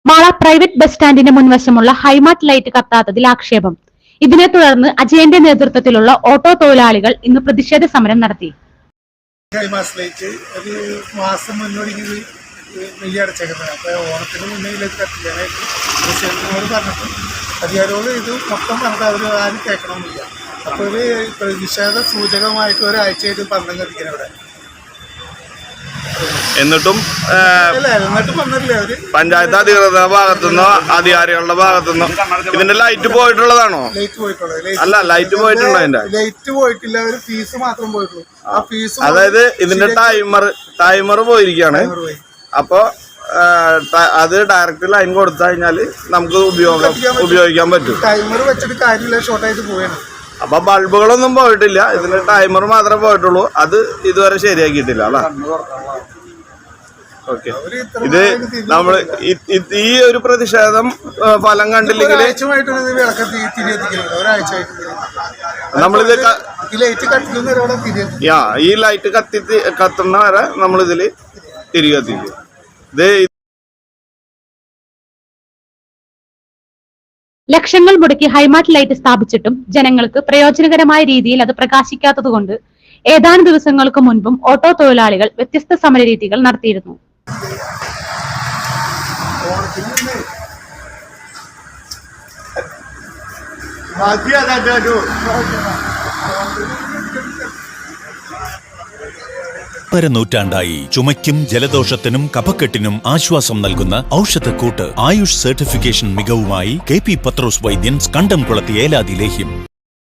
Mala private bus സ്റ്റാൻഡിന് മുൻവശമുള്ള ഹൈമാർട്ട് light കത്താത്തതിൽ ആക്ഷേപം. ഇതിനെ തുടർന്ന് അജയന്റെ നേതൃത്വത്തിലുള്ള ഓട്ടോ തൊഴിലാളികൾ ഇന്ന് പ്രതിഷേധ സമരം നടത്തി. ഹൈമാർട്ട് ലൈറ്റ് ഒരു മാസം മുന്നോടിക്കുന്നത് നെയ്യടച്ചേക്കുന്നത്. അപ്പോൾ ഓണത്തിന് മുന്നേ ഇതിലേക്ക് കത്തിക്കാനായിട്ട് പ്രസിഡന്റിനോട് പറഞ്ഞിട്ട് അധികാരികളോട് ഇത് മൊത്തം പറഞ്ഞിട്ട് അവർ ആരും കേൾക്കണമെന്നില്ല. അപ്പോൾ ഒരു പ്രതിഷേധ സൂചകമായിട്ട് ഒരാഴ്ചയായിട്ട് പന്തം കത്തിക്കണം ഇവിടെ. എന്നിട്ടും വന്നിട്ടില്ല അവര്. പഞ്ചായത്ത് അധികൃതരുടെ ഭാഗത്തുനിന്നോ അധികാരികളുടെ ഭാഗത്തുനിന്നോ ഇതിന്റെ ലൈറ്റ് പോയിട്ടുള്ളതാണോ? ലൈറ്റ് പോയിട്ടുള്ളത് അല്ല, ലൈറ്റ് പോയിട്ടുണ്ടോ? അതിന്റെ ലൈറ്റ് പോയിട്ടില്ല, ഒരു ഫീസ് മാത്രം പോയിട്ടുള്ളൂ. ആ ഫീസ് അതായത് ഇതിന്റെ ടൈമർ പോയിരിക്കുകയാണ്. അപ്പോ അത് ഡയറക്റ്റ് ലൈൻ കൊടുത്തു കഴിഞ്ഞാൽ നമുക്ക് ഉപയോഗിക്കാൻ പറ്റും. ടൈമർ വെച്ചിട്ട് കാര്യമില്ല, ഷോർട്ടായിട്ട് പോവുകയാണ്. അപ്പൊ ബൾബുകളൊന്നും പോയിട്ടില്ല, ഇതിന്റെ ടൈമർ മാത്രമേ പോയിട്ടുള്ളൂ. അത് ഇതുവരെ ശരിയാക്കിയിട്ടില്ല അല്ല. ഓക്കെ, ഇത് നമ്മള് ഈ ഒരു പ്രതിഷേധം ഫലം കണ്ടില്ലെങ്കിൽ നമ്മളിത് ഈ ലൈറ്റ് കത്തുന്ന വരെ നമ്മളിതില് തിരികെ എത്തിക്കും. ഇത് ലക്ഷങ്ങൾ മുടക്കി ഹൈമാർട്ട് ലൈറ്റ് സ്ഥാപിച്ചിട്ടും ജനങ്ങൾക്ക് പ്രയോജനകരമായ രീതിയിൽ അത് പ്രകാശിക്കാത്തതുകൊണ്ട് ഏതാനും ദിവസങ്ങൾക്ക് മുൻപും ഓട്ടോ തൊഴിലാളികൾ വ്യത്യസ്ത സമരരീതികൾ നടത്തിയിരുന്നു. നൂറ്റാണ്ടായി ചുമയ്ക്കും ജലദോഷത്തിനും കഫക്കെട്ടിനും ആശ്വാസം നൽകുന്ന ഔഷധക്കൂട്ട് ആയുഷ് സർട്ടിഫിക്കേഷൻ മികവുമായി KP പത്രോസ് വൈദ്യൻസ് കണ്ടംകുളത്തി ഏലാതി ലേഹ്യം.